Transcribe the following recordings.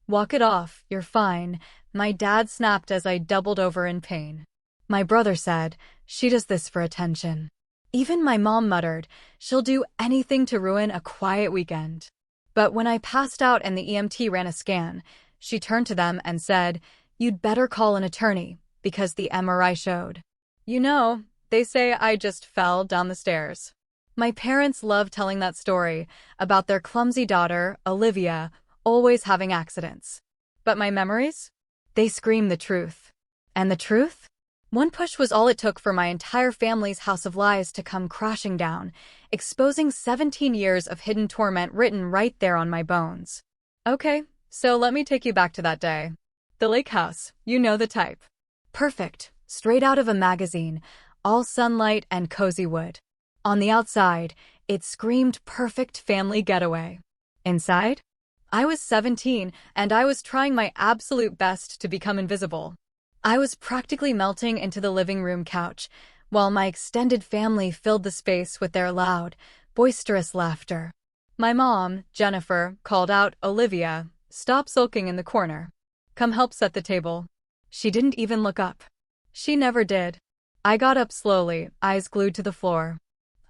Walk it off, you're fine, my dad snapped as I doubled over in pain. My brother said, she does this for attention. Even my mom muttered, she'll do anything to ruin a quiet weekend. But when I passed out and the EMT ran a scan, she turned to them and said, you'd better call an attorney, because the MRI showed. You know, they say I just fell down the stairs. My parents love telling that story about their clumsy daughter, Olivia, always having accidents. But my memories? They scream the truth. And the truth? One push was all it took for my entire family's house of lies to come crashing down, exposing 17 years of hidden torment written right there on my bones. Okay, so let me take you back to that day. The lake house, you know the type. Perfect, straight out of a magazine, all sunlight and cozy wood. On the outside, it screamed perfect family getaway. Inside? I was 17, and I was trying my absolute best to become invisible. I was practically melting into the living room couch, while my extended family filled the space with their loud, boisterous laughter. My mom, Jennifer, called out, Olivia, stop sulking in the corner. Come help set the table. She didn't even look up. She never did. I got up slowly, eyes glued to the floor.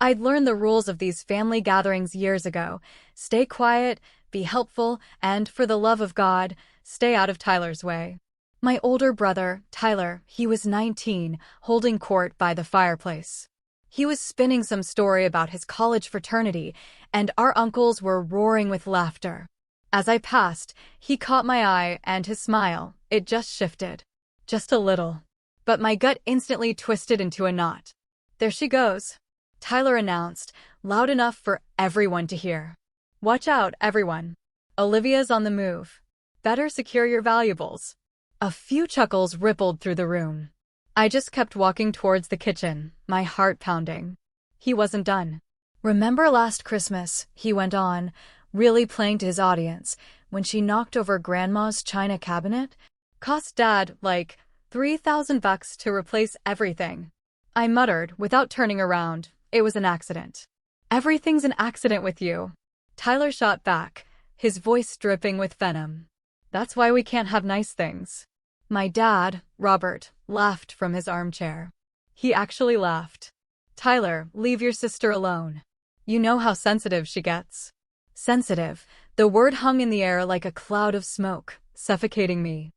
I'd learned the rules of these family gatherings years ago. Stay quiet, be helpful, and, for the love of God, stay out of Tyler's way. My older brother, Tyler, he was 19, holding court by the fireplace. He was spinning some story about his college fraternity, and our uncles were roaring with laughter. As I passed, he caught my eye, and his smile, it just shifted. Just a little. But my gut instantly twisted into a knot. There she goes, Tyler announced, loud enough for everyone to hear. Watch out, everyone. Olivia's on the move. Better secure your valuables. A few chuckles rippled through the room. I just kept walking towards the kitchen, my heart pounding. He wasn't done. Remember last Christmas, he went on, really playing to his audience, when she knocked over Grandma's china cabinet? Cost Dad, like, $3,000 to replace everything. I muttered, without turning around, it was an accident. Everything's an accident with you. Tyler shot back, his voice dripping with venom. That's why we can't have nice things. My dad, Robert, laughed from his armchair. He actually laughed. Tyler, leave your sister alone. You know how sensitive she gets. Sensitive. The word hung in the air like a cloud of smoke, suffocating me.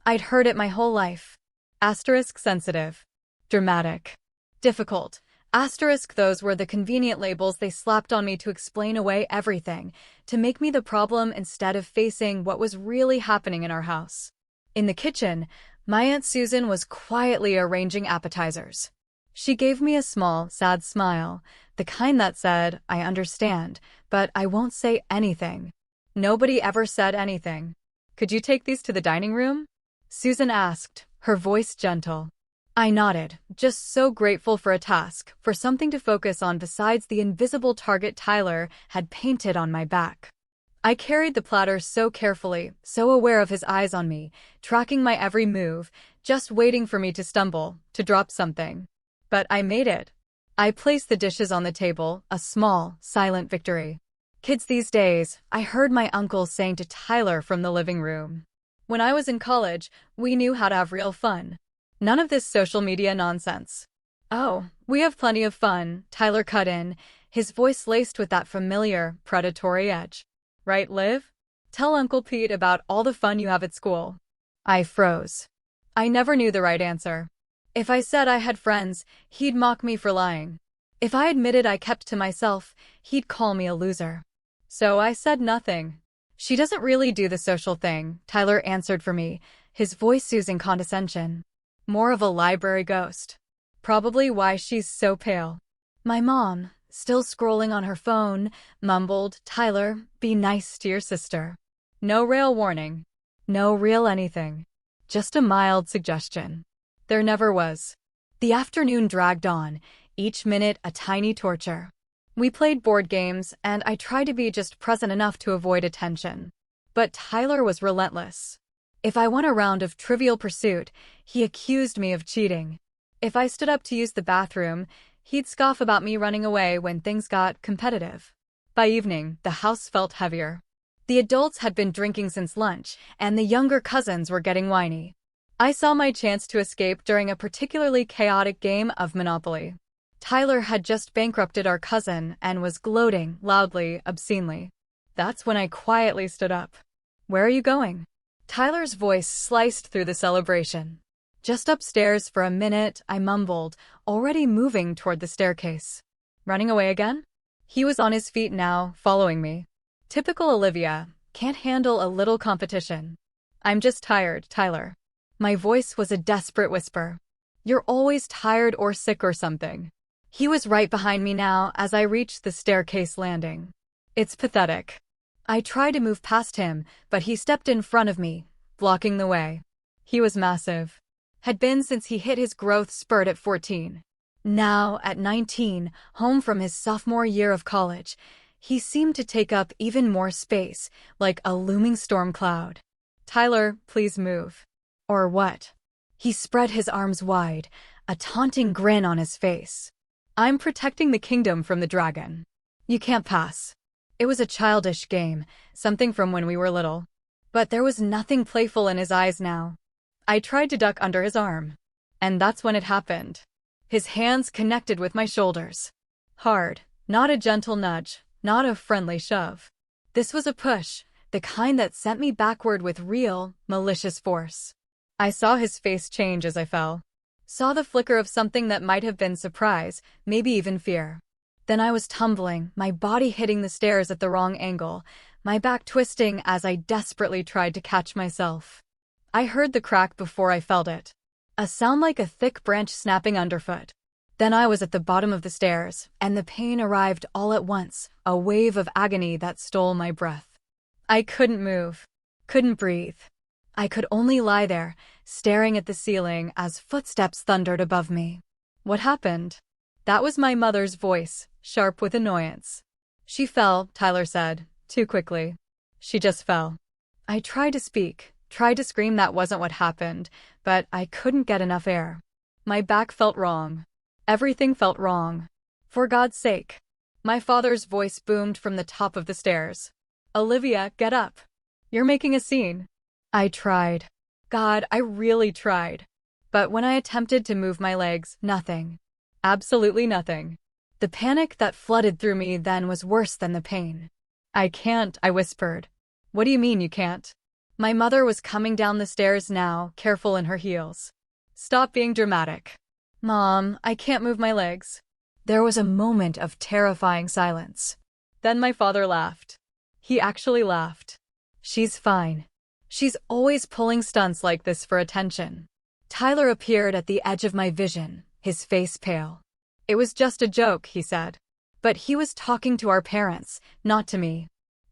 I'd heard it my whole life. Asterisk sensitive. Dramatic. Difficult. Asterisk, those were the convenient labels they slapped on me to explain away everything, to make me the problem instead of facing what was really happening in our house. In the kitchen, my Aunt Susan was quietly arranging appetizers. She gave me a small, sad smile, the kind that said, I understand, but I won't say anything. Nobody ever said anything. Could you take these to the dining room? Susan asked, her voice gentle. I nodded, just so grateful for a task, for something to focus on besides the invisible target Tyler had painted on my back. I carried the platter so carefully, so aware of his eyes on me, tracking my every move, just waiting for me to stumble, to drop something. But I made it. I placed the dishes on the table, a small, silent victory. Kids these days, I heard my uncle saying to Tyler from the living room. When I was in college, we knew how to have real fun. None of this social media nonsense. Oh, we have plenty of fun, Tyler cut in, his voice laced with that familiar, predatory edge. Right, Liv? Tell Uncle Pete about all the fun you have at school. I froze. I never knew the right answer. If I said I had friends, he'd mock me for lying. If I admitted I kept to myself, he'd call me a loser. So I said nothing. She doesn't really do the social thing, Tyler answered for me, his voice oozing condescension. More of a library ghost. Probably why she's so pale. My mom, still scrolling on her phone, mumbled, Tyler, be nice to your sister. No real warning. No real anything. Just a mild suggestion. There never was. The afternoon dragged on, each minute a tiny torture. We played board games, and I tried to be just present enough to avoid attention. But Tyler was relentless. If I won a round of Trivial Pursuit, he accused me of cheating. If I stood up to use the bathroom, he'd scoff about me running away when things got competitive. By evening, the house felt heavier. The adults had been drinking since lunch, and the younger cousins were getting whiny. I saw my chance to escape during a particularly chaotic game of Monopoly. Tyler had just bankrupted our cousin and was gloating, loudly, obscenely. That's when I quietly stood up. "Where are you going?" Tyler's voice sliced through the celebration. "Just upstairs for a minute," I mumbled, already moving toward the staircase. "Running away again?" He was on his feet now, following me. Typical Olivia, can't handle a little competition. "I'm just tired, Tyler." My voice was a desperate whisper. "You're always tired or sick or something." He was right behind me now as I reached the staircase landing. It's pathetic. I tried to move past him, but he stepped in front of me, blocking the way. He was massive. Had been since he hit his growth spurt at 14. Now, at 19, home from his sophomore year of college, he seemed to take up even more space, like a looming storm cloud. "Tyler, please move." "Or what?" He spread his arms wide, a taunting grin on his face. "I'm protecting the kingdom from the dragon. You can't pass." It was a childish game, something from when we were little. But there was nothing playful in his eyes now. I tried to duck under his arm. And that's when it happened. His hands connected with my shoulders. Hard, not a gentle nudge, not a friendly shove. This was a push, the kind that sent me backward with real, malicious force. I saw his face change as I fell. Saw the flicker of something that might have been surprise, maybe even fear. Then I was tumbling, my body hitting the stairs at the wrong angle, my back twisting as I desperately tried to catch myself. I heard the crack before I felt it. A sound like a thick branch snapping underfoot. Then I was at the bottom of the stairs, and the pain arrived all at once, a wave of agony that stole my breath. I couldn't move, couldn't breathe. I could only lie there, staring at the ceiling as footsteps thundered above me. "What happened?" That was my mother's voice, sharp with annoyance. "She fell," Tyler said, too quickly. "She just fell." I tried to speak, tried to scream that wasn't what happened, but I couldn't get enough air. My back felt wrong. Everything felt wrong. "For God's sake." My father's voice boomed from the top of the stairs. "Olivia, get up. You're making a scene." I tried. God, I really tried. But when I attempted to move my legs, nothing. Absolutely nothing. The panic that flooded through me then was worse than the pain. "I can't," I whispered. "What do you mean you can't?" My mother was coming down the stairs now, careful in her heels. "Stop being dramatic." "Mom, I can't move my legs." There was a moment of terrifying silence. Then my father laughed. He actually laughed. "She's fine. She's always pulling stunts like this for attention." Tyler appeared at the edge of my vision, his face pale. "It was just a joke," he said. But he was talking to our parents, not to me.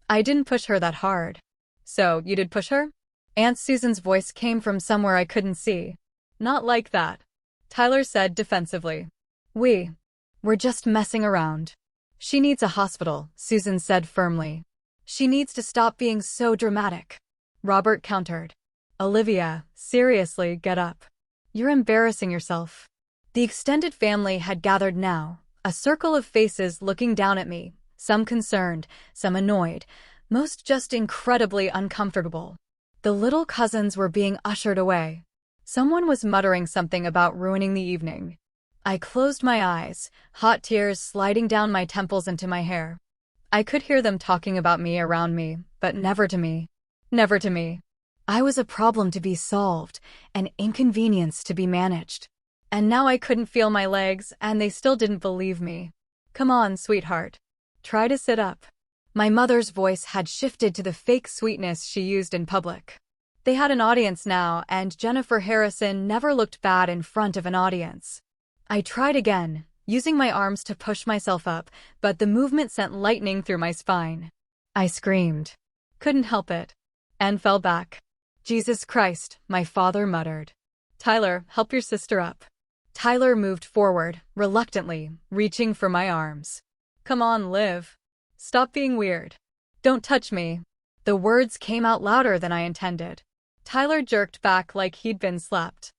"I didn't push her that hard." "So, you did push her?" Aunt Susan's voice came from somewhere I couldn't see. "Not like that," Tyler said defensively. We're just messing around." "She needs a hospital," Susan said firmly. "She needs to stop being so dramatic," Robert countered. "Olivia, seriously, get up. You're embarrassing yourself." The extended family had gathered now, a circle of faces looking down at me, some concerned, some annoyed, most just incredibly uncomfortable. The little cousins were being ushered away. Someone was muttering something about ruining the evening. I closed my eyes, hot tears sliding down my temples into my hair. I could hear them talking about me around me, but never to me. Never to me. I was a problem to be solved, an inconvenience to be managed. And now I couldn't feel my legs, and they still didn't believe me. "Come on, sweetheart. Try to sit up." My mother's voice had shifted to the fake sweetness she used in public. They had an audience now, and Jennifer Harrison never looked bad in front of an audience. I tried again, using my arms to push myself up, but the movement sent lightning through my spine. I screamed. Couldn't help it. And fell back. "Jesus Christ," my father muttered. "Tyler, help your sister up." Tyler moved forward, reluctantly, reaching for my arms. "Come on, Liv. Stop being weird. Don't touch me." The words came out louder than I intended. Tyler jerked back like he'd been slapped.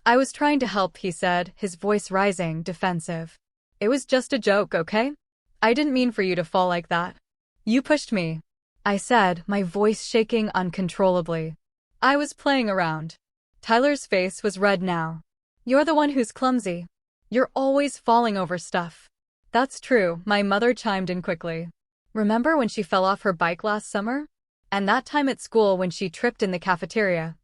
"I was trying to help," he said, his voice rising, defensive. "It was just a joke, okay? I didn't mean for you to fall like that. You pushed me." I said, my voice shaking uncontrollably. I was playing around. Tyler's face was red now. You're the one who's clumsy. You're always falling over stuff. That's true, my mother chimed in quickly. Remember when she fell off her bike last summer? And that time at school when she tripped in the cafeteria?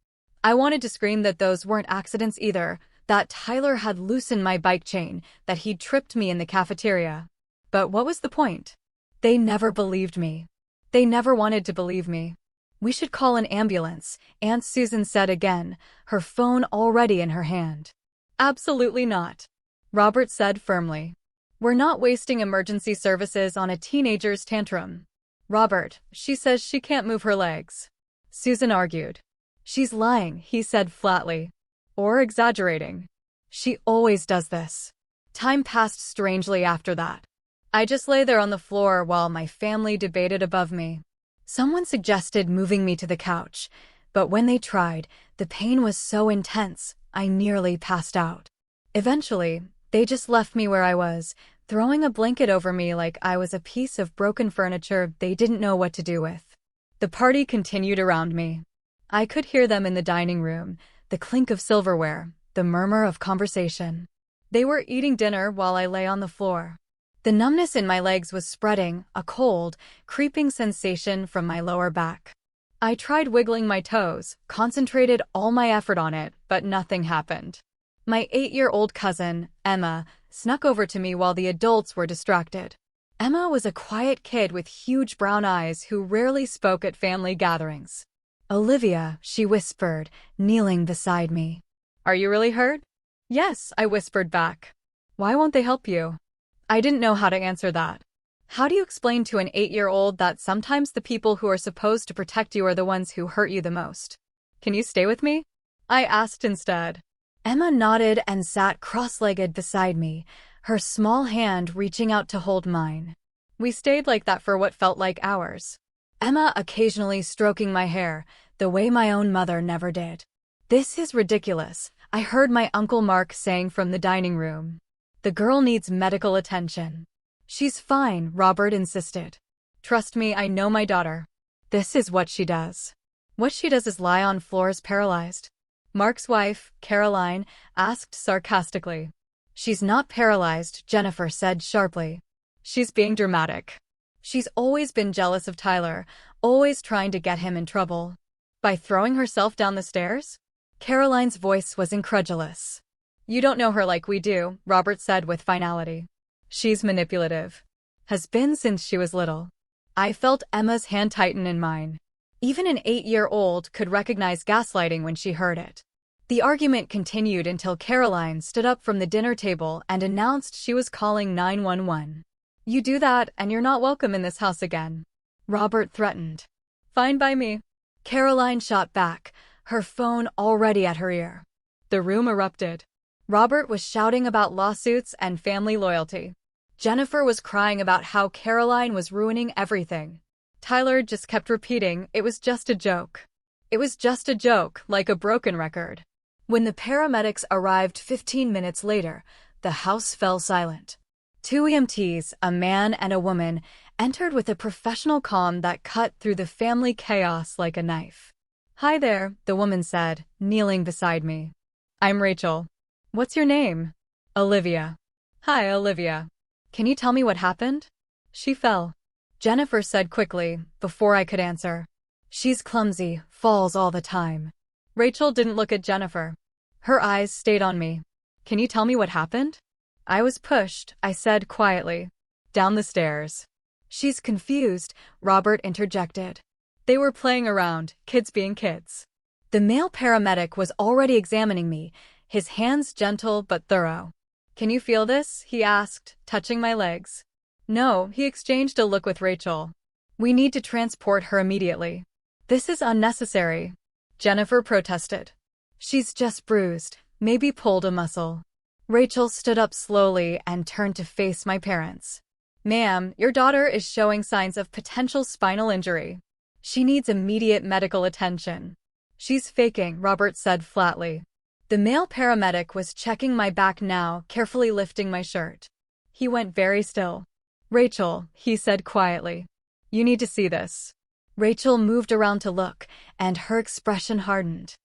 I wanted to scream that those weren't accidents either, that Tyler had loosened my bike chain, that he'd tripped me in the cafeteria. But what was the point? They never believed me. They never wanted to believe me. We should call an ambulance, Aunt Susan said again, her phone already in her hand. Absolutely not, Robert said firmly. We're not wasting emergency services on a teenager's tantrum. Robert, she says she can't move her legs. Susan argued. She's lying, he said flatly. Or exaggerating. She always does this. Time passed strangely after that. I just lay there on the floor while my family debated above me. Someone suggested moving me to the couch, but when they tried, the pain was so intense, I nearly passed out. Eventually, they just left me where I was, throwing a blanket over me like I was a piece of broken furniture they didn't know what to do with. The party continued around me. I could hear them in the dining room, the clink of silverware, the murmur of conversation. They were eating dinner while I lay on the floor. The numbness in my legs was spreading, a cold, creeping sensation from my lower back. I tried wiggling my toes, concentrated all my effort on it, but nothing happened. My 8-year-old cousin, Emma, snuck over to me while the adults were distracted. Emma was a quiet kid with huge brown eyes who rarely spoke at family gatherings. Olivia, she whispered, kneeling beside me. Are you really hurt? Yes, I whispered back. Why won't they help you? I didn't know how to answer that. How do you explain to an 8-year-old that sometimes the people who are supposed to protect you are the ones who hurt you the most? Can you stay with me? I asked instead. Emma nodded and sat cross-legged beside me, her small hand reaching out to hold mine. We stayed like that for what felt like hours. Emma occasionally stroking my hair, the way my own mother never did. This is ridiculous, I heard my Uncle Mark saying from the dining room. The girl needs medical attention. She's fine, Robert insisted. Trust me, I know my daughter. This is what she does. What she does is lie on floors paralyzed. Mark's wife, Caroline, asked sarcastically. She's not paralyzed, Jennifer said sharply. She's being dramatic. She's always been jealous of Tyler, always trying to get him in trouble. By throwing herself down the stairs? Caroline's voice was incredulous. You don't know her like we do, Robert said with finality. She's manipulative. Has been since she was little. I felt Emma's hand tighten in mine. Even an 8-year-old could recognize gaslighting when she heard it. The argument continued until Caroline stood up from the dinner table and announced she was calling 911. You do that and you're not welcome in this house again, Robert threatened. Fine by me. Caroline shot back, her phone already at her ear. The room erupted. Robert was shouting about lawsuits and family loyalty. Jennifer was crying about how Caroline was ruining everything. Tyler just kept repeating, it was just a joke. It was just a joke, like a broken record. When the paramedics arrived 15 minutes later, the house fell silent. 2 EMTs, a man and a woman, entered with a professional calm that cut through the family chaos like a knife. Hi there, the woman said, kneeling beside me. I'm Rachel. What's your name? Olivia. Hi, Olivia. Can you tell me what happened? She fell. Jennifer said quickly, before I could answer. She's clumsy, falls all the time. Rachel didn't look at Jennifer. Her eyes stayed on me. Can you tell me what happened? I was pushed, I said quietly. Down the stairs. She's confused, Robert interjected. They were playing around, kids being kids. The male paramedic was already examining me, his hands gentle but thorough. Can you feel this? He asked, touching my legs. No, he exchanged a look with Rachel. We need to transport her immediately. This is unnecessary, Jennifer protested. She's just bruised, maybe pulled a muscle. Rachel stood up slowly and turned to face my parents. Ma'am, your daughter is showing signs of potential spinal injury. She needs immediate medical attention. She's faking, Robert said flatly. The male paramedic was checking my back now, carefully lifting my shirt. He went very still. Rachel, he said quietly. You need to see this. Rachel moved around to look, and her expression hardened.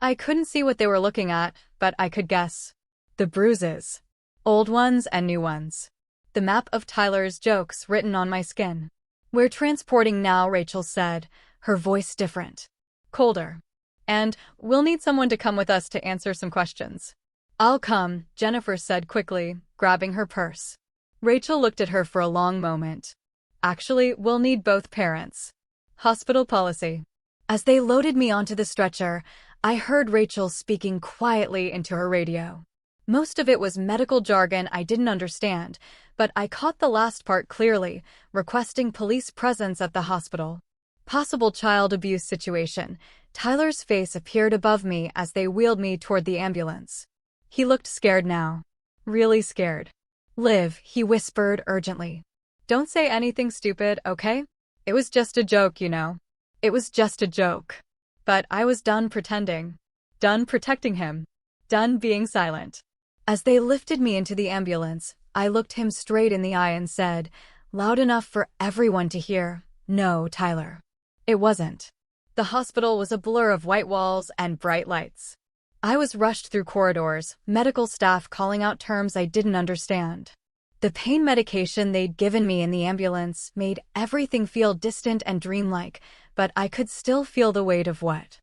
I couldn't see what they were looking at, but I could guess. The bruises. Old ones and new ones. The map of Tyler's jokes written on my skin. "We're transporting now," Rachel said, her voice different. Colder. "And we'll need someone to come with us to answer some questions." "I'll come," Jennifer said quickly, grabbing her purse. Rachel looked at her for a long moment. "Actually, we'll need both parents." Hospital policy. As they loaded me onto the stretcher, I heard Rachel speaking quietly into her radio. Most of it was medical jargon I didn't understand, but I caught the last part clearly, requesting police presence at the hospital. Possible child abuse situation. Tyler's face appeared above me as they wheeled me toward the ambulance. He looked scared now. Really scared. "Liv," he whispered urgently. "Don't say anything stupid, okay? It was just a joke, you know. It was just a joke." But I was done pretending. Done protecting him. Done being silent. As they lifted me into the ambulance, I looked him straight in the eye and said, loud enough for everyone to hear, "No, Tyler." It wasn't. The hospital was a blur of white walls and bright lights. I was rushed through corridors, medical staff calling out terms I didn't understand. The pain medication they'd given me in the ambulance made everything feel distant and dreamlike, but I could still feel the weight of what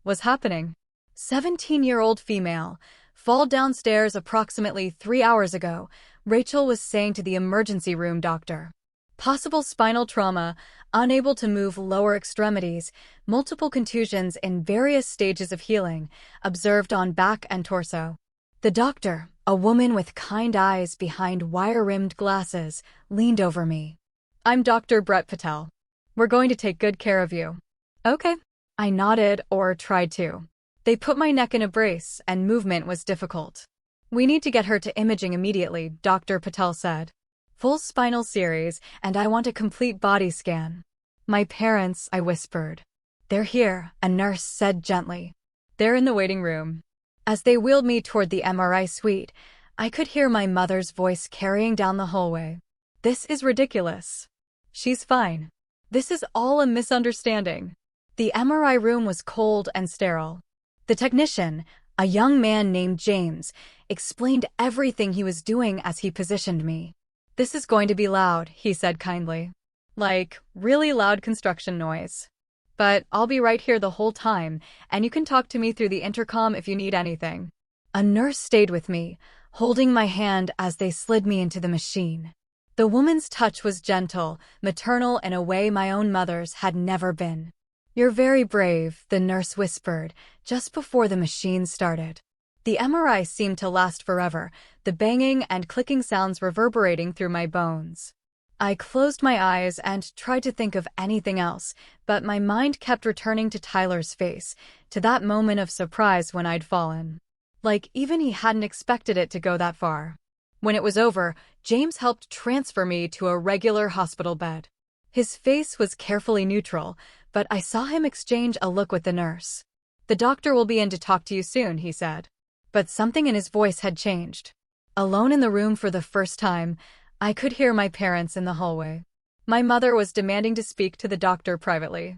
was happening. 17-year-old female, fall downstairs approximately 3 hours ago, Rachel was saying to the emergency room doctor. Possible spinal trauma, unable to move lower extremities, multiple contusions in various stages of healing, observed on back and torso. The doctor, a woman with kind eyes behind wire-rimmed glasses, leaned over me. "I'm Dr. Brett Patel. We're going to take good care of you." "Okay." I nodded, or tried to. They put my neck in a brace, and movement was difficult. "We need to get her to imaging immediately," Dr. Patel said. "Full spinal series, and I want a complete body scan." "My parents," I whispered. "They're here," a nurse said gently. "They're in the waiting room." As they wheeled me toward the MRI suite, I could hear my mother's voice carrying down the hallway. "This is ridiculous. She's fine. This is all a misunderstanding." The MRI room was cold and sterile. The technician, a young man named James, explained everything he was doing as he positioned me. "This is going to be loud," he said kindly. "Like, really loud construction noise. But I'll be right here the whole time, and you can talk to me through the intercom if you need anything." A nurse stayed with me, holding my hand as they slid me into the machine. The woman's touch was gentle, maternal in a way my own mother's had never been. "You're very brave," the nurse whispered, just before the machine started. The MRI seemed to last forever, the banging and clicking sounds reverberating through my bones. I closed my eyes and tried to think of anything else, but my mind kept returning to Tyler's face, to that moment of surprise when I'd fallen. Like even he hadn't expected it to go that far. When it was over, James helped transfer me to a regular hospital bed. His face was carefully neutral, but I saw him exchange a look with the nurse. "The doctor will be in to talk to you soon," he said. But something in his voice had changed. Alone in the room for the first time, I could hear my parents in the hallway. My mother was demanding to speak to the doctor privately.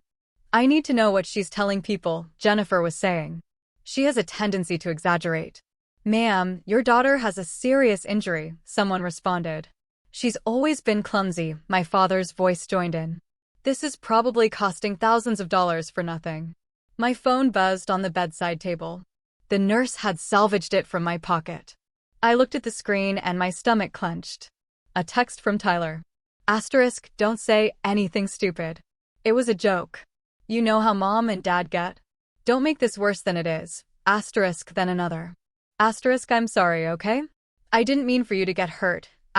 "I need to know what she's telling people," Jennifer was saying. "She has a tendency to exaggerate." "Ma'am, your daughter has a serious injury," someone responded. "She's always been clumsy," my father's voice joined in. "This is probably costing thousands of dollars for nothing." My phone buzzed on the bedside table. The nurse had salvaged it from my pocket. I looked at the screen and my stomach clenched. A text from Tyler. *, don't say anything stupid. It was a joke. You know how mom and dad get. Don't make this worse than it is. *, then another. *, I'm sorry, okay? I didn't mean for you to get hurt. *,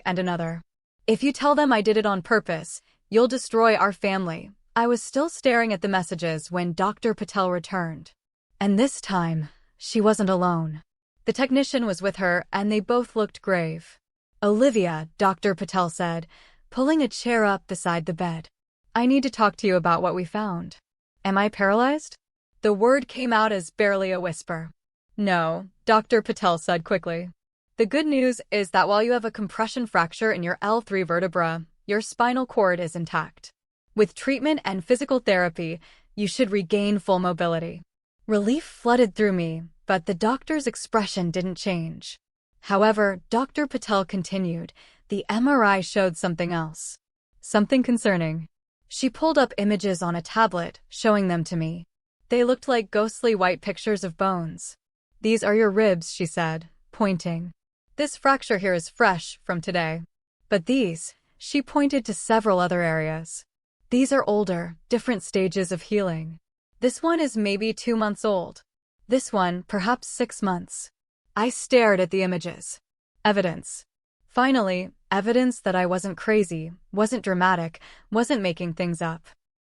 and another. If you tell them I did it on purpose, you'll destroy our family. I was still staring at the messages when Dr. Patel returned. And this time, she wasn't alone. The technician was with her, and they both looked grave. "Olivia," Dr. Patel said, pulling a chair up beside the bed. "I need to talk to you about what we found." "Am I paralyzed?" The word came out as barely a whisper. "No," Dr. Patel said quickly. "The good news is that while you have a compression fracture in your L3 vertebra, your spinal cord is intact. With treatment and physical therapy, you should regain full mobility. Relief flooded through me, but the doctor's expression didn't change. However, Dr. Patel continued, the MRI showed something else. Something concerning. She pulled up images on a tablet, showing them to me. They looked like ghostly white pictures of bones. These are your ribs, she said, pointing. This fracture here is fresh, from today. But these, she pointed to several other areas. These are older, different stages of healing. This one is maybe 2 months old. This one, perhaps 6 months. I stared at the images. Evidence. Finally, evidence that I wasn't crazy, wasn't dramatic, wasn't making things up.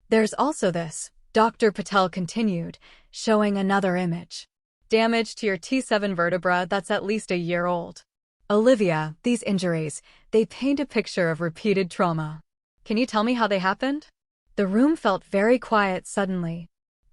There's also this, Dr. Patel continued, showing another image. Damage to your T7 vertebra that's at least a year old. Olivia, these injuries, they paint a picture of repeated trauma. Can you tell me how they happened? The room felt very quiet suddenly.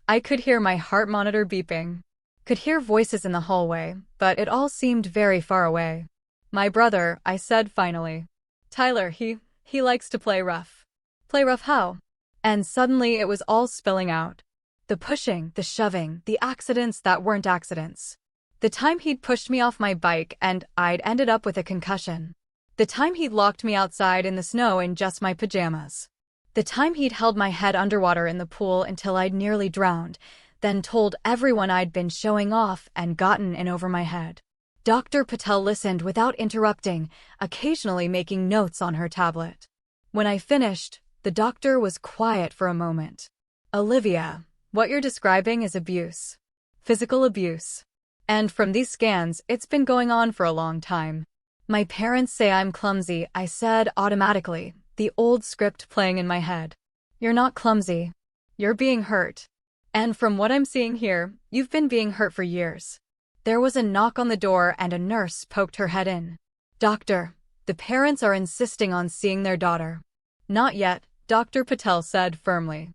I could hear my heart monitor beeping. Could hear voices in the hallway, but it all seemed very far away. My brother, I said finally. Tyler, he likes to play rough. Play rough how? And suddenly it was all spilling out. The pushing, the shoving, the accidents that weren't accidents. The time he'd pushed me off my bike and I'd ended up with a concussion. The time he'd locked me outside in the snow in just my pajamas. The time he'd held my head underwater in the pool until I'd nearly drowned, then told everyone I'd been showing off and gotten in over my head. Dr. Patel listened without interrupting, occasionally making notes on her tablet. When I finished, the doctor was quiet for a moment. Olivia, what you're describing is abuse. Physical abuse. And from these scans, it's been going on for a long time. My parents say I'm clumsy, I said automatically, the old script playing in my head. You're not clumsy. You're being hurt. And from what I'm seeing here, you've been being hurt for years. There was a knock on the door and a nurse poked her head in. Doctor, the parents are insisting on seeing their daughter. Not yet, Dr. Patel said firmly.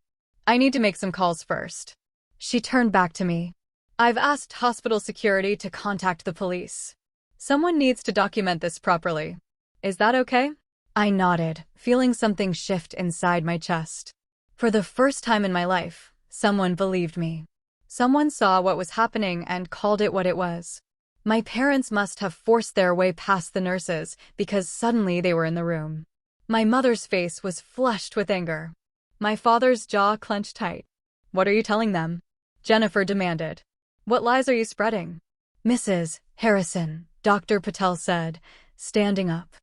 I need to make some calls first. She turned back to me. I've asked hospital security to contact the police. Someone needs to document this properly. Is that okay? I nodded, feeling something shift inside my chest. For the first time in my life, someone believed me. Someone saw what was happening and called it what it was. My parents must have forced their way past the nurses because suddenly they were in the room. My mother's face was flushed with anger. My father's jaw clenched tight. What are you telling them? Jennifer demanded. What lies are you spreading? Mrs. Harrison, Dr. Patel said, standing up.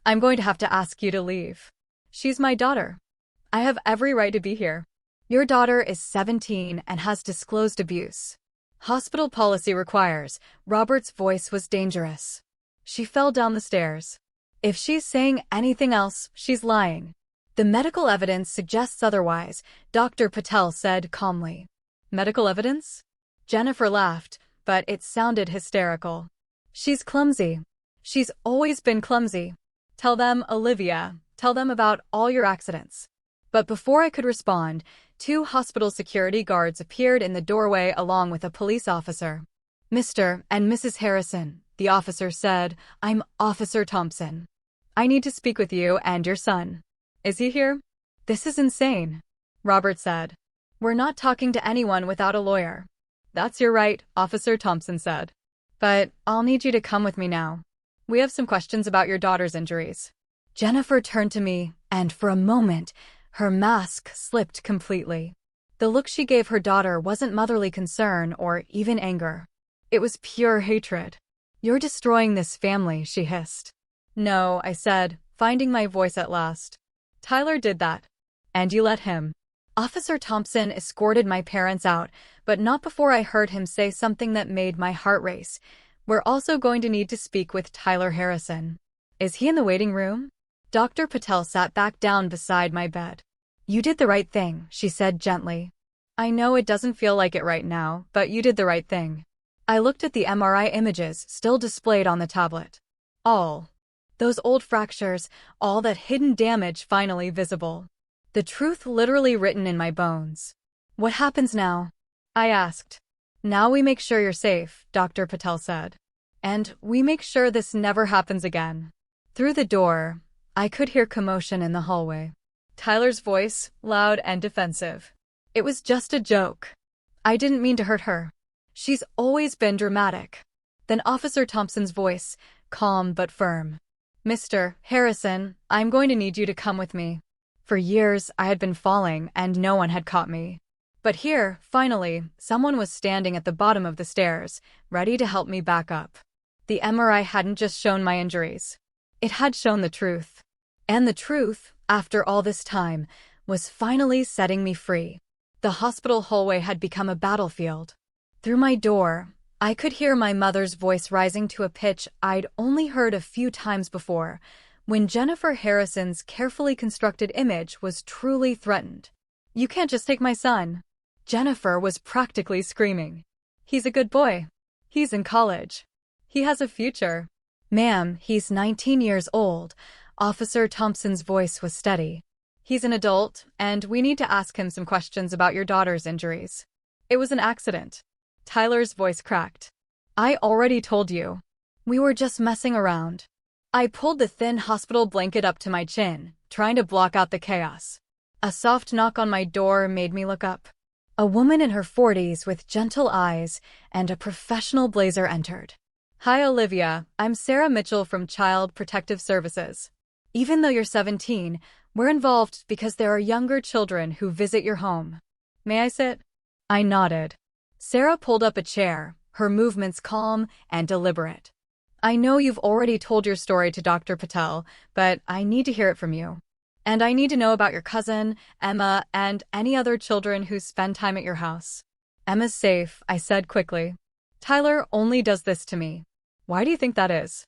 I'm going to have to ask you to leave. She's my daughter. I have every right to be here. Your daughter is 17 and has disclosed abuse. Hospital policy requires. Robert's voice was dangerous. She fell down the stairs. If she's saying anything else, she's lying. The medical evidence suggests otherwise, Dr. Patel said calmly. Medical evidence? Jennifer laughed, but it sounded hysterical. She's clumsy. She's always been clumsy. Tell them, Olivia, tell them about all your accidents. But before I could respond, 2 hospital security guards appeared in the doorway along with a police officer. Mr. and Mrs. Harrison, the officer said, I'm Officer Thompson. I need to speak with you and your son. Is he here? This is insane, Robert said. We're not talking to anyone without a lawyer. That's your right, Officer Thompson said. But I'll need you to come with me now. We have some questions about your daughter's injuries. Jennifer turned to me, and for a moment, her mask slipped completely. The look she gave her daughter wasn't motherly concern or even anger. It was pure hatred. You're destroying this family, she hissed. No, I said, finding my voice at last. Tyler did that. And you let him. Officer Thompson escorted my parents out, but not before I heard him say something that made my heart race. We're also going to need to speak with Tyler Harrison. Is he in the waiting room? Dr. Patel sat back down beside my bed. You did the right thing, she said gently. I know it doesn't feel like it right now, but you did the right thing. I looked at the MRI images still displayed on the tablet. All those old fractures, all that hidden damage finally visible. The truth literally written in my bones. What happens now? I asked. Now we make sure you're safe, Dr. Patel said. And we make sure this never happens again. Through the door, I could hear commotion in the hallway. Tyler's voice, loud and defensive. It was just a joke. I didn't mean to hurt her. She's always been dramatic. Then Officer Thompson's voice, calm but firm. Mr. Harrison, I'm going to need you to come with me. For years, I had been falling and no one had caught me. But here, finally, someone was standing at the bottom of the stairs, ready to help me back up. The MRI hadn't just shown my injuries. It had shown the truth. And the truth, after all this time, was finally setting me free. The hospital hallway had become a battlefield. Through my door, I could hear my mother's voice rising to a pitch I'd only heard a few times before, when Jennifer Harrison's carefully constructed image was truly threatened. "You can't just take my son." Jennifer was practically screaming. "He's a good boy. He's in college. He has a future." "Ma'am, he's 19 years old." Officer Thompson's voice was steady. "He's an adult, and we need to ask him some questions about your daughter's injuries." "It was an accident." Tyler's voice cracked. "I already told you. We were just messing around." I pulled the thin hospital blanket up to my chin, trying to block out the chaos. A soft knock on my door made me look up. A woman in her 40s with gentle eyes and a professional blazer entered. "Hi, Olivia. I'm Sarah Mitchell from Child Protective Services. Even though you're 17, we're involved because there are younger children who visit your home. May I sit?" I nodded. Sarah pulled up a chair, her movements calm and deliberate. "I know you've already told your story to Dr. Patel, but I need to hear it from you. And I need to know about your cousin, Emma, and any other children who spend time at your house." "Emma's safe," I said quickly. "Tyler only does this to me." "Why do you think that is?"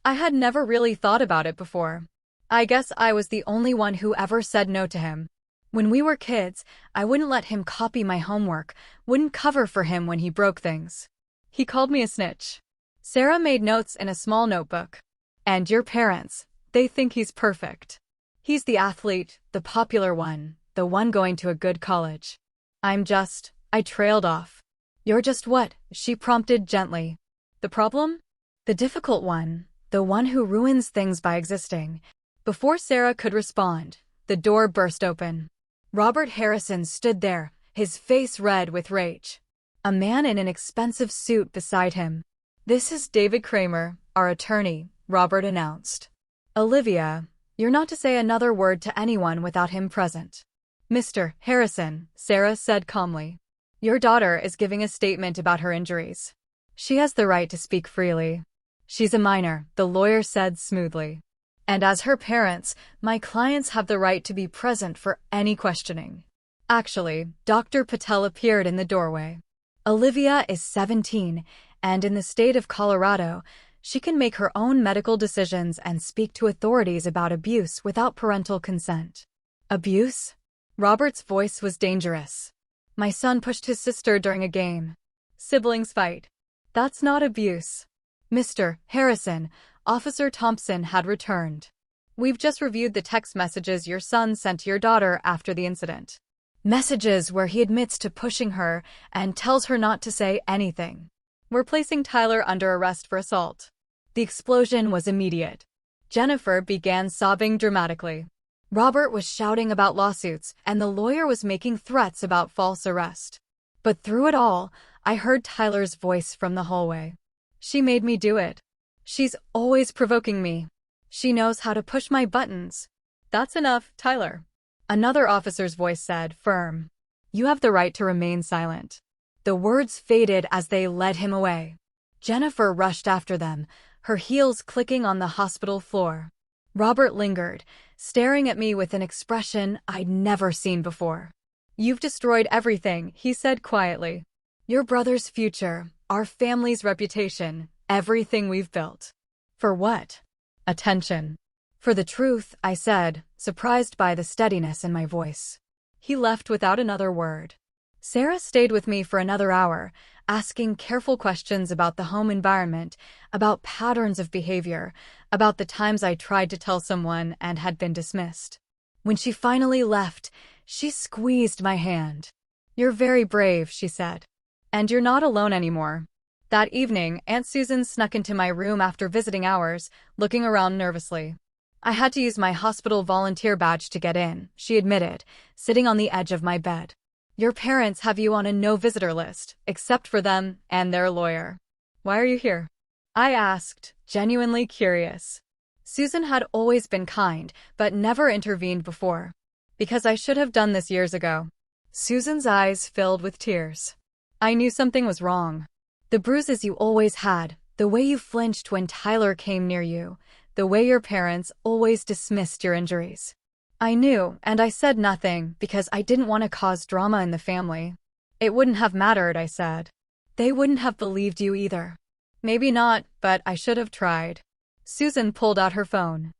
I had never really thought about it before. I guess I was the only one who ever said no to him. When we were kids, I wouldn't let him copy my homework, wouldn't cover for him when he broke things. He called me a snitch. Sarah made notes in a small notebook. "And your parents, they think he's perfect. He's the athlete, the popular one, the one going to a good college." I trailed off. "You're just what?" she prompted gently. "The problem?" "The difficult one, the one who ruins things by existing." Before Sarah could respond, the door burst open. Robert Harrison stood there, his face red with rage. A man in an expensive suit beside him. "This is David Kramer, our attorney," Robert announced. "Olivia, you're not to say another word to anyone without him present." "Mr. Harrison," Sarah said calmly. "Your daughter is giving a statement about her injuries. She has the right to speak freely." "She's a minor," the lawyer said smoothly. "And as her parents, my clients have the right to be present for any questioning." Actually, Dr. Patel appeared in the doorway. "Olivia is 17, and in the state of Colorado, she can make her own medical decisions and speak to authorities about abuse without parental consent." "Abuse?" Robert's voice was dangerous. "My son pushed his sister during a game. Siblings fight. That's not abuse." "Mr. Harrison," Officer Thompson had returned. "We've just reviewed the text messages your son sent to your daughter after the incident. Messages where he admits to pushing her and tells her not to say anything. We're placing Tyler under arrest for assault." The explosion was immediate. Jennifer began sobbing dramatically. Robert was shouting about lawsuits, and the lawyer was making threats about false arrest. But through it all, I heard Tyler's voice from the hallway. "She made me do it. She's always provoking me. She knows how to push my buttons." "That's enough, Tyler," another officer's voice said, firm. "You have the right to remain silent." The words faded as they led him away. Jennifer rushed after them, her heels clicking on the hospital floor. Robert lingered, staring at me with an expression I'd never seen before. "You've destroyed everything," he said quietly. "Your brother's future, our family's reputation, everything we've built." "For what?" "Attention." "For the truth," I said, surprised by the steadiness in my voice. He left without another word. Sarah stayed with me for another hour, asking careful questions about the home environment, about patterns of behavior, about the times I tried to tell someone and had been dismissed. When she finally left, she squeezed my hand. "You're very brave," she said. "And you're not alone anymore." That evening, Aunt Susan snuck into my room after visiting hours, looking around nervously. I had to use my hospital volunteer badge to get in, she admitted, sitting on the edge of my bed. Your parents have you on a no-visitor list, except for them and their lawyer. Why are you here? I asked, genuinely curious. Susan had always been kind, but never intervened before. Because I should have done this years ago. Susan's eyes filled with tears. I knew something was wrong. The bruises you always had, the way you flinched when Tyler came near you, the way your parents always dismissed your injuries. I knew, and I said nothing because I didn't want to cause drama in the family. It wouldn't have mattered, I said. They wouldn't have believed you either. Maybe not, but I should have tried. Susan pulled out her phone.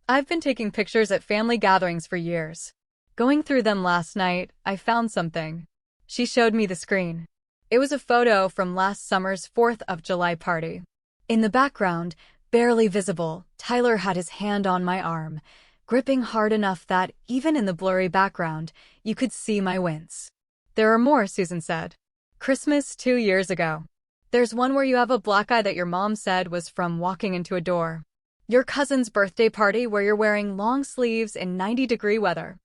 I've been taking pictures at family gatherings for years. Going through them last night, I found something. She showed me the screen. It was a photo from last summer's 4th of July party. In the background, barely visible, Tyler had his hand on my arm, gripping hard enough that, even in the blurry background, you could see my wince. There are more, Susan said. Christmas 2 years ago. There's one where you have a black eye that your mom said was from walking into a door. Your cousin's birthday party where you're wearing long sleeves in 90-degree weather.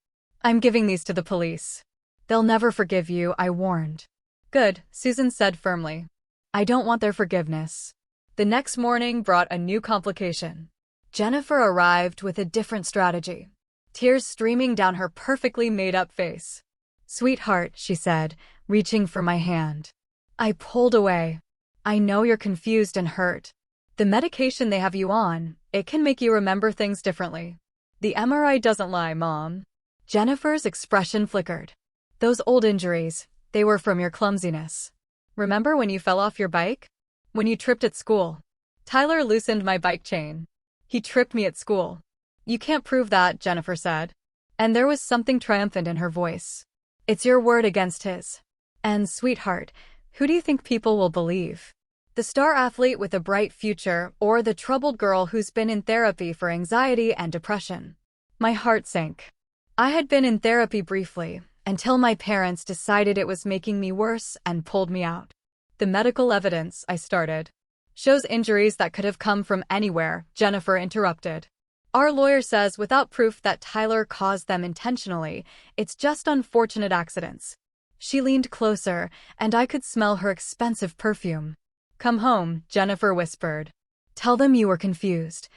I'm giving these to the police. They'll never forgive you, I warned. Good, Susan said firmly. I don't want their forgiveness. The next morning brought a new complication. Jennifer arrived with a different strategy. Tears streaming down her perfectly made-up face. Sweetheart, she said, reaching for my hand. I pulled away. I know you're confused and hurt. The medication they have you on, it can make you remember things differently. The MRI doesn't lie, Mom. Jennifer's expression flickered. Those old injuries, they were from your clumsiness. Remember when you fell off your bike? When you tripped at school? Tyler loosened my bike chain. He tripped me at school. You can't prove that, Jennifer said. And there was something triumphant in her voice. It's your word against his. And, sweetheart, who do you think people will believe? The star athlete with a bright future, or the troubled girl who's been in therapy for anxiety and depression? My heart sank. I had been in therapy briefly, until my parents decided it was making me worse and pulled me out. The medical evidence, I started, shows injuries that could have come from anywhere, Jennifer interrupted. Our lawyer says without proof that Tyler caused them intentionally, it's just unfortunate accidents. She leaned closer, and I could smell her expensive perfume. Come home, Jennifer whispered. Tell them you were confused.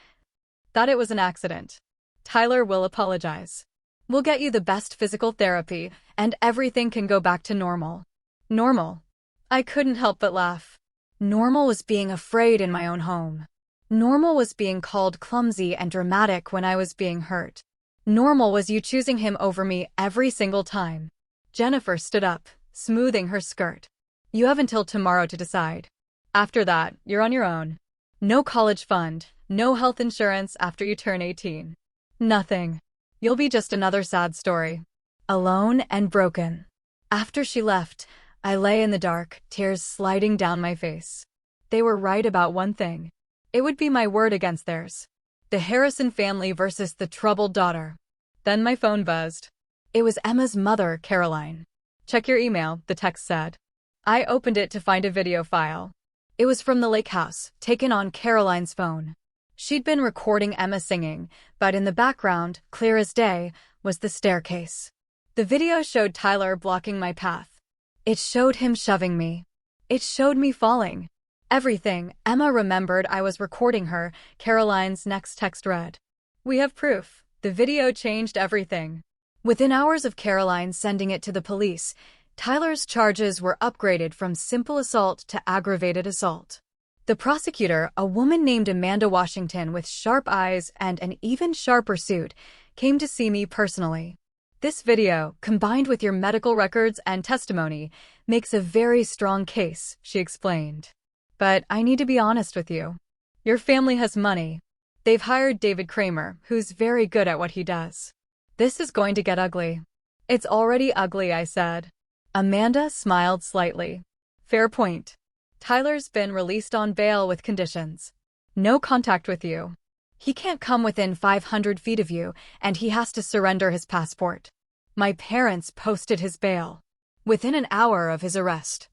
That it was an accident. Tyler will apologize. We'll get you the best physical therapy, and everything can go back to normal. Normal. I couldn't help but laugh. Normal was being afraid in my own home. Normal was being called clumsy and dramatic when I was being hurt. Normal was you choosing him over me every single time. Jennifer stood up, smoothing her skirt. You have until tomorrow to decide. After that, you're on your own. No college fund, no health insurance after you turn 18. Nothing. You'll be just another sad story. Alone and broken. After she left, I lay in the dark, tears sliding down my face. They were right about one thing. It would be my word against theirs. The Harrison family versus the troubled daughter. Then my phone buzzed. It was Emma's mother, Caroline. Check your email, the text said. I opened it to find a video file. It was from the lake house, taken on Caroline's phone. She'd been recording Emma singing, but in the background, clear as day, was the staircase. The video showed Tyler blocking my path. It showed him shoving me. It showed me falling. Everything. Emma remembered I was recording her, Caroline's next text read. We have proof. The video changed everything. Within hours of Caroline sending it to the police, Tyler's charges were upgraded from simple assault to aggravated assault. The prosecutor, a woman named Amanda Washington with sharp eyes and an even sharper suit, came to see me personally. This video, combined with your medical records and testimony, makes a very strong case, she explained. But I need to be honest with you. Your family has money. They've hired David Kramer, who's very good at what he does. This is going to get ugly. It's already ugly, I said. Amanda smiled slightly. Fair point. Tyler's been released on bail with conditions. No contact with you. He can't come within 500 feet of you, and he has to surrender his passport. My parents posted his bail. Within an hour of his arrest.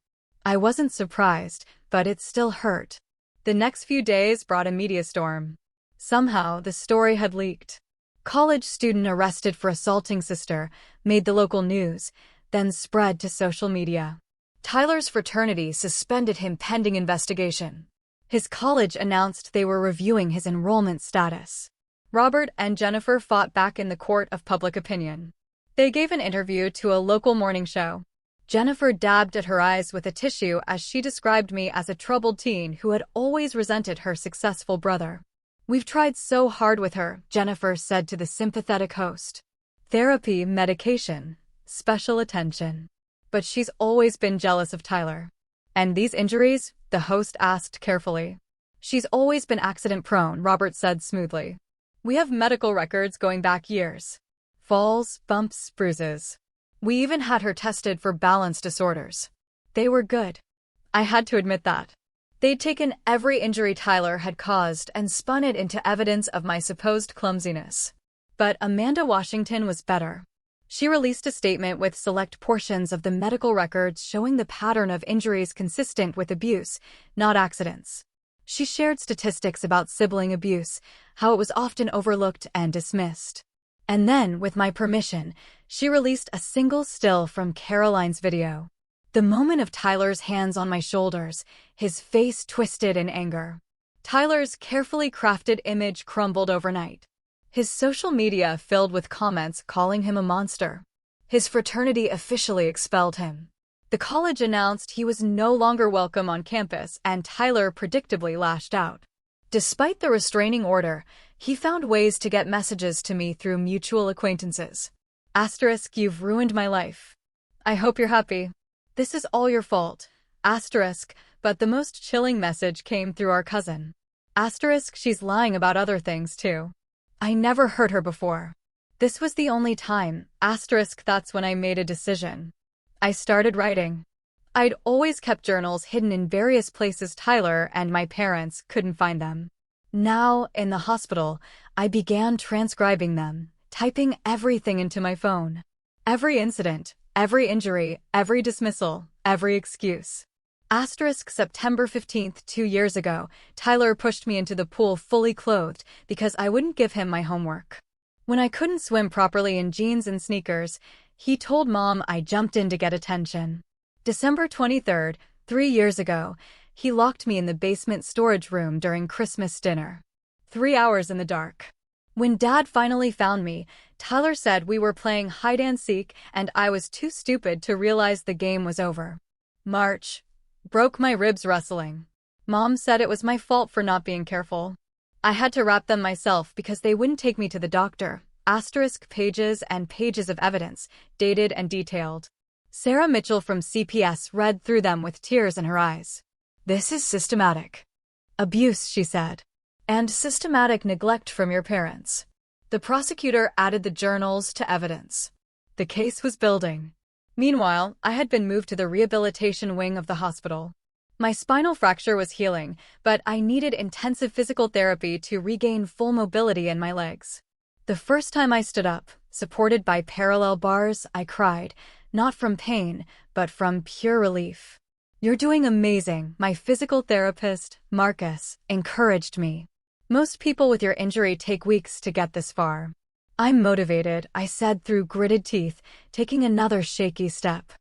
I wasn't surprised, but it still hurt. The next few days brought a media storm. Somehow, the story had leaked. College student arrested for assaulting sister made the local news, then spread to social media. Tyler's fraternity suspended him pending investigation. His college announced they were reviewing his enrollment status. Robert and Jennifer fought back in the court of public opinion. They gave an interview to a local morning show. Jennifer dabbed at her eyes with a tissue as she described me as a troubled teen who had always resented her successful brother. "We've tried so hard with her," Jennifer said to the sympathetic host. "Therapy, medication, special attention. But she's always been jealous of Tyler." "And these injuries?" the host asked carefully. "She's always been accident-prone," Robert said smoothly. "We have medical records going back years. Falls, bumps, bruises. We even had her tested for balance disorders. They were good." I had to admit that. They'd taken every injury Tyler had caused and spun it into evidence of my supposed clumsiness. But Amanda Washington was better. She released a statement with select portions of the medical records showing the pattern of injuries consistent with abuse, not accidents. She shared statistics about sibling abuse, how it was often overlooked and dismissed. And then, with my permission, she released a single still from Caroline's video. The moment of Tyler's hands on my shoulders, his face twisted in anger. Tyler's carefully crafted image crumbled overnight. His social media filled with comments calling him a monster. His fraternity officially expelled him. The college announced he was no longer welcome on campus, and Tyler predictably lashed out. Despite the restraining order, he found ways to get messages to me through mutual acquaintances. *, "You've ruined my life. I hope you're happy. This is all your fault. *, but the most chilling message came through our cousin. *, she's lying about other things too. I never heard her before. This was the only time. *, that's when I made a decision. I started writing. I'd always kept journals hidden in various places Tyler and my parents couldn't find them. Now, in the hospital, I began transcribing them, typing everything into my phone. Every incident, every injury, every dismissal, every excuse. *, September 15th, 2 years ago, Tyler pushed me into the pool fully clothed because I wouldn't give him my homework. When I couldn't swim properly in jeans and sneakers, he told Mom I jumped in to get attention. December 23rd, 3 years ago, he locked me in the basement storage room during Christmas dinner. 3 hours in the dark. When Dad finally found me, Tyler said we were playing hide-and-seek and I was too stupid to realize the game was over. March. Broke my ribs wrestling. Mom said it was my fault for not being careful. I had to wrap them myself because they wouldn't take me to the doctor. * pages and pages of evidence, dated and detailed. Sarah Mitchell from CPS read through them with tears in her eyes. "This is systematic abuse," she said. "And systematic neglect from your parents." The prosecutor added the journals to evidence. The case was building. Meanwhile, I had been moved to the rehabilitation wing of the hospital. My spinal fracture was healing, but I needed intensive physical therapy to regain full mobility in my legs. The first time I stood up, supported by parallel bars, I cried, not from pain, but from pure relief. "You're doing amazing," my physical therapist, Marcus, encouraged me. "Most people with your injury take weeks to get this far." "I'm motivated," I said through gritted teeth, taking another shaky step.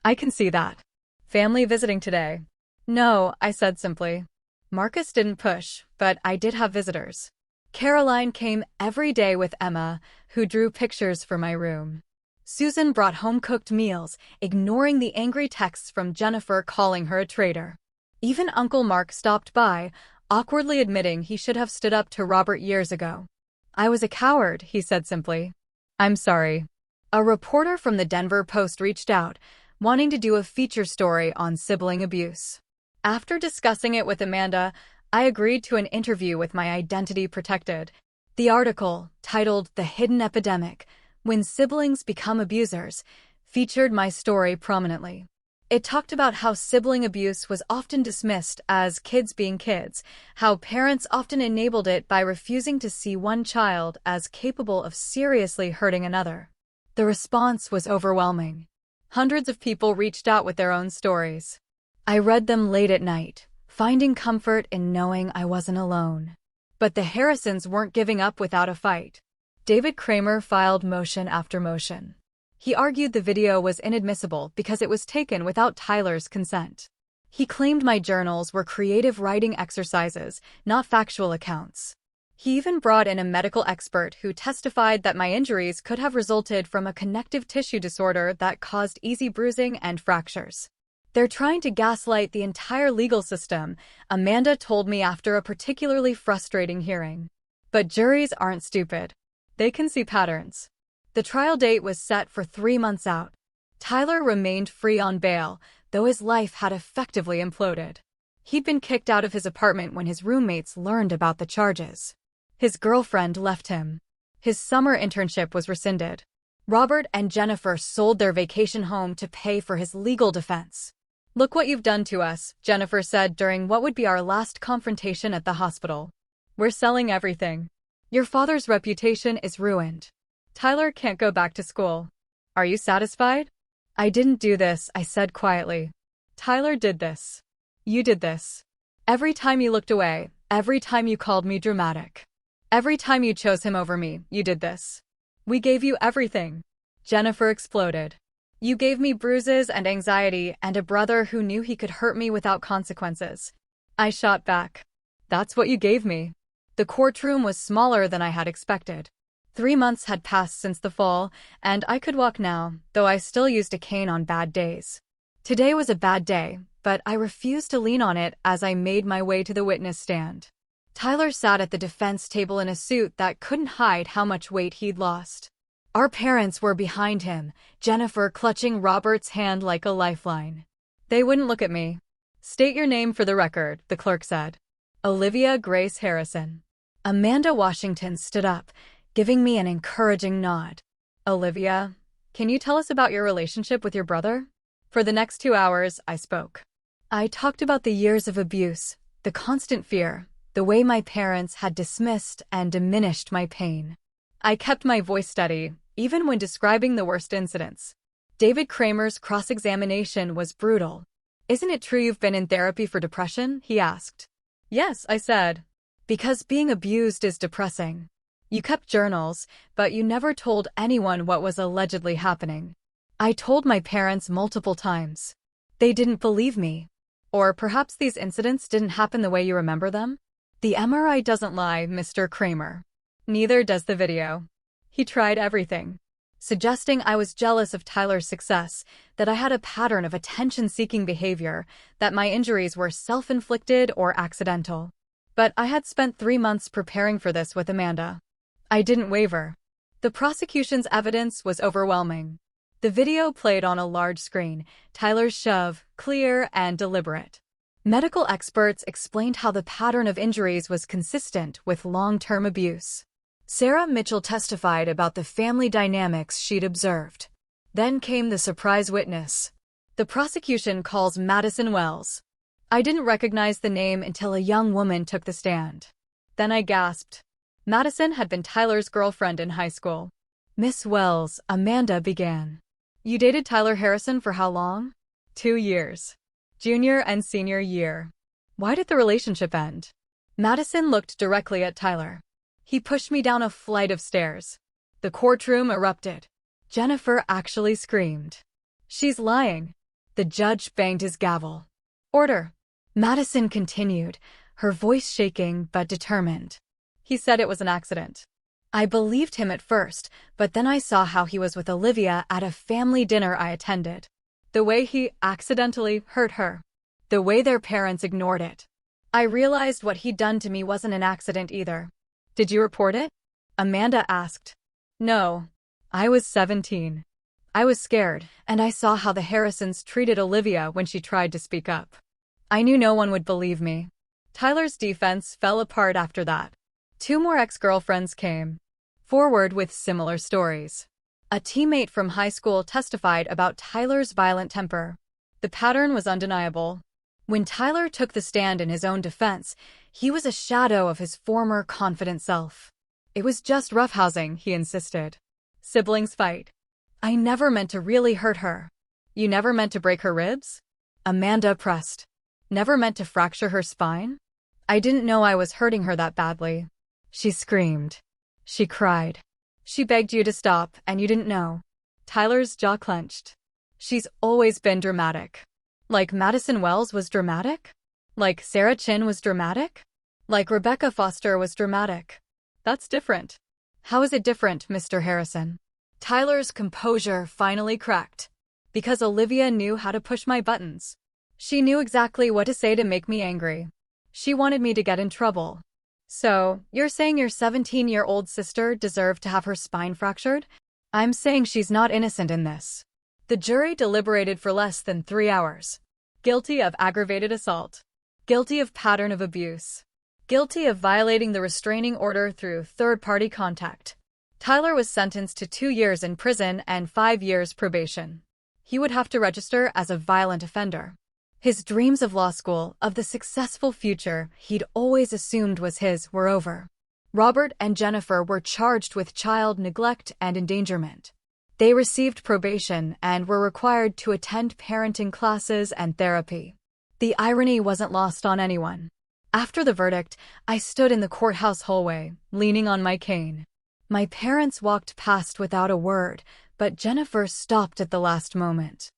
"I can see that. Family visiting today?" "No," I said simply. Marcus didn't push, but I did have visitors. Caroline came every day with Emma, who drew pictures for my room. Susan brought home-cooked meals, ignoring the angry texts from Jennifer calling her a traitor. Even Uncle Mark stopped by, awkwardly admitting he should have stood up to Robert years ago. "I was a coward," he said simply. "I'm sorry." A reporter from the Denver Post reached out, wanting to do a feature story on sibling abuse. After discussing it with Amanda, I agreed to an interview with my identity protected. The article, titled "The Hidden Epidemic: When Siblings Become Abusers," featured my story prominently. It talked about how sibling abuse was often dismissed as kids being kids, how parents often enabled it by refusing to see one child as capable of seriously hurting another. The response was overwhelming. Hundreds of people reached out with their own stories. I read them late at night, finding comfort in knowing I wasn't alone. But the Harrisons weren't giving up without a fight. David Kramer filed motion after motion. He argued the video was inadmissible because it was taken without Tyler's consent. He claimed my journals were creative writing exercises, not factual accounts. He even brought in a medical expert who testified that my injuries could have resulted from a connective tissue disorder that caused easy bruising and fractures. They're trying to gaslight the entire legal system, Amanda told me after a particularly frustrating hearing. But juries aren't stupid. They can see patterns. The trial date was set for 3 months out. Tyler remained free on bail, though his life had effectively imploded. He'd been kicked out of his apartment when his roommates learned about the charges. His girlfriend left him. His summer internship was rescinded. Robert and Jennifer sold their vacation home to pay for his legal defense. "Look what you've done to us," Jennifer said during what would be our last confrontation at the hospital. "We're selling everything. Your father's reputation is ruined. Tyler can't go back to school. Are you satisfied?" "I didn't do this," I said quietly. "Tyler did this. You did this. Every time you looked away, every time you called me dramatic. Every time you chose him over me, you did this. We gave you everything." Jennifer exploded. "You gave me bruises and anxiety and a brother who knew he could hurt me without consequences." I shot back. "That's what you gave me." The courtroom was smaller than I had expected. 3 months had passed since the fall, and I could walk now, though I still used a cane on bad days. Today was a bad day, but I refused to lean on it as I made my way to the witness stand. Tyler sat at the defense table in a suit that couldn't hide how much weight he'd lost. Our parents were behind him, Jennifer clutching Robert's hand like a lifeline. They wouldn't look at me. "State your name for the record," the clerk said. "Olivia Grace Harrison." Amanda Washington stood up, giving me an encouraging nod. "Olivia, can you tell us about your relationship with your brother?" For the next 2 hours, I spoke. I talked about the years of abuse, the constant fear, the way my parents had dismissed and diminished my pain. I kept my voice steady, even when describing the worst incidents. David Kramer's cross-examination was brutal. "Isn't it true you've been in therapy for depression?" he asked. "Yes," I said. "Because being abused is depressing. You kept journals, but you never told anyone what was allegedly happening." I told my parents multiple times. They didn't believe me. Or perhaps these incidents didn't happen the way you remember them? "The MRI doesn't lie, Mr. Kramer. Neither does the video." He tried everything, suggesting I was jealous of Tyler's success, that I had a pattern of attention-seeking behavior, that my injuries were self-inflicted or accidental. But I had spent 3 months preparing for this with Amanda. I didn't waver. The prosecution's evidence was overwhelming. The video played on a large screen, Tyler's shove, clear and deliberate. Medical experts explained how the pattern of injuries was consistent with long-term abuse. Sarah Mitchell testified about the family dynamics she'd observed. Then came the surprise witness. The prosecution calls Madison Wells. I didn't recognize the name until a young woman took the stand. Then I gasped. Madison had been Tyler's girlfriend in high school. "Miss Wells," Amanda began. "You dated Tyler Harrison for how long?" 2 years. Junior and senior year. "Why did the relationship end?" Madison looked directly at Tyler. He pushed me down a flight of stairs. The courtroom erupted. Jennifer actually screamed. "She's lying." The judge banged his gavel. "Order." Madison continued, her voice shaking but determined. "He said it was an accident." I believed him at first, but then I saw how he was with Olivia at a family dinner I attended. The way he accidentally hurt her. The way their parents ignored it. I realized what he'd done to me wasn't an accident either. "Did you report it?" Amanda asked. "No. I was 17. I was scared, and I saw how the Harrisons treated Olivia when she tried to speak up. I knew no one would believe me." Tyler's defense fell apart after that. 2 more ex-girlfriends came forward with similar stories. A teammate from high school testified about Tyler's violent temper. The pattern was undeniable. When Tyler took the stand in his own defense, he was a shadow of his former confident self. "It was just roughhousing," he insisted. "Siblings fight. I never meant to really hurt her." "You never meant to break her ribs?" Amanda pressed. "Never meant to fracture her spine?" I didn't know I was hurting her that badly. She screamed. She cried. She begged you to stop, and you didn't know. Tyler's jaw clenched. She's always been dramatic. Like Madison Wells was dramatic? Like Sarah Chin was dramatic? Like Rebecca Foster was dramatic? That's different. How is it different, Mr. Harrison? Tyler's composure finally cracked. Because Olivia knew how to push my buttons. She knew exactly what to say to make me angry. She wanted me to get in trouble. So, you're saying your 17-year-old sister deserved to have her spine fractured? I'm saying she's not innocent in this. The jury deliberated for less than 3 hours. Guilty of aggravated assault. Guilty of pattern of abuse. Guilty of violating the restraining order through third-party contact. Tyler was sentenced to 2 years in prison and 5 years probation. He would have to register as a violent offender. His dreams of law school, of the successful future he'd always assumed was his, were over. Robert and Jennifer were charged with child neglect and endangerment. They received probation and were required to attend parenting classes and therapy. The irony wasn't lost on anyone. After the verdict, I stood in the courthouse hallway, leaning on my cane. My parents walked past without a word, but Jennifer stopped at the last moment.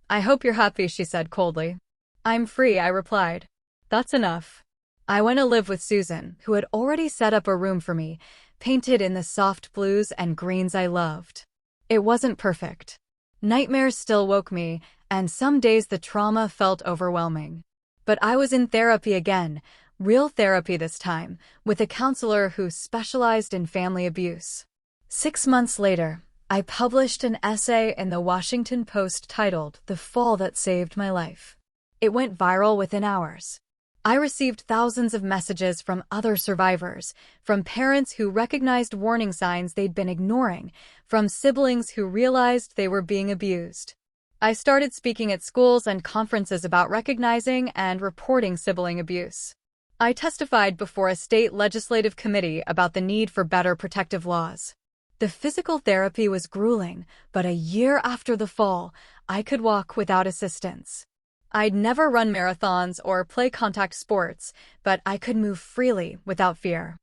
I hope you're happy, she said coldly. I'm free, I replied. That's enough. I went to live with Susan, who had already set up a room for me, painted in the soft blues and greens I loved. It wasn't perfect. Nightmares still woke me, and some days the trauma felt overwhelming. But I was in therapy again, real therapy this time, with a counselor who specialized in family abuse. 6 months later, I published an essay in the Washington Post titled "The Fall That Saved My Life." It went viral within hours. I received thousands of messages from other survivors, from parents who recognized warning signs they'd been ignoring, from siblings who realized they were being abused. I started speaking at schools and conferences about recognizing and reporting sibling abuse. I testified before a state legislative committee about the need for better protective laws. The physical therapy was grueling, but a year after the fall, I could walk without assistance. I'd never run marathons or play contact sports, but I could move freely without fear.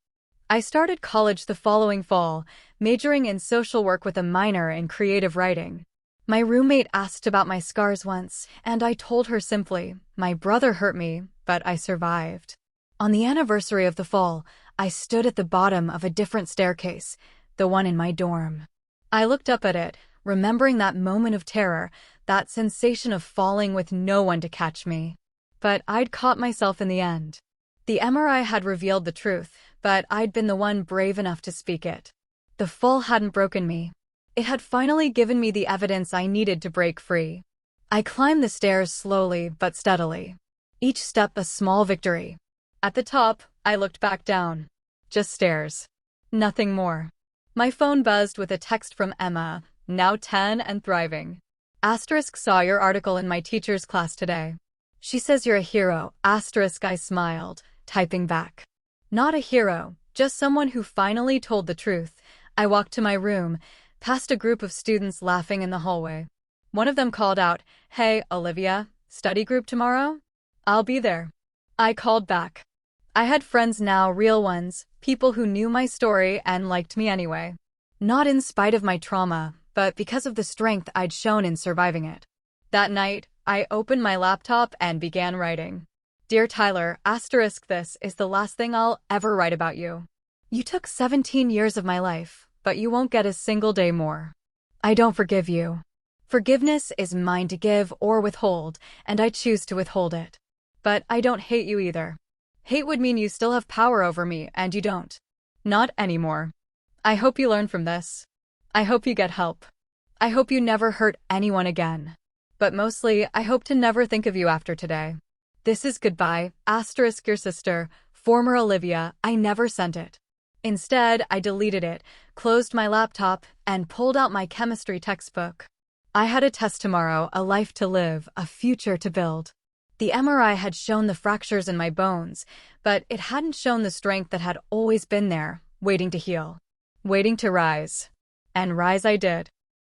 I started college the following fall, majoring in social work with a minor in creative writing. My roommate asked about my scars once, and I told her simply, my brother hurt me, but I survived. On the anniversary of the fall, I stood at the bottom of a different staircase, the one in my dorm. I looked up at it, remembering that moment of terror, that sensation of falling with no one to catch me. But I'd caught myself in the end. The MRI had revealed the truth, but I'd been the one brave enough to speak it. The fall hadn't broken me. It had finally given me the evidence I needed to break free. I climbed the stairs slowly but steadily. Each step a small victory. At the top, I looked back down. Just stairs. Nothing more. My phone buzzed with a text from Emma, now 10 and thriving. Asterisk saw your article in my teacher's class today. She says you're a hero. Asterisk I smiled, typing back. Not a hero, just someone who finally told the truth. I walked to my room, past a group of students laughing in the hallway. One of them called out, "Hey, Olivia, study group tomorrow? I'll be there." I called back. I had friends now, real ones, people who knew my story and liked me anyway. Not in spite of my trauma, but because of the strength I'd shown in surviving it. That night, I opened my laptop and began writing. Dear Tyler, asterisk this is the last thing I'll ever write about you. You took 17 years of my life, but you won't get a single day more. I don't forgive you. Forgiveness is mine to give or withhold, and I choose to withhold it. But I don't hate you either. Hate would mean you still have power over me, and you don't. Not anymore. I hope you learn from this. I hope you get help. I hope you never hurt anyone again. But mostly, I hope to never think of you after today. This is goodbye, asterisk your sister, former Olivia. I never sent it. Instead, I deleted it, closed my laptop, and pulled out my chemistry textbook. I had a test tomorrow, a life to live, a future to build. The MRI had shown the fractures in my bones, but it hadn't shown the strength that had always been there, waiting to heal, waiting to rise. And rise I did.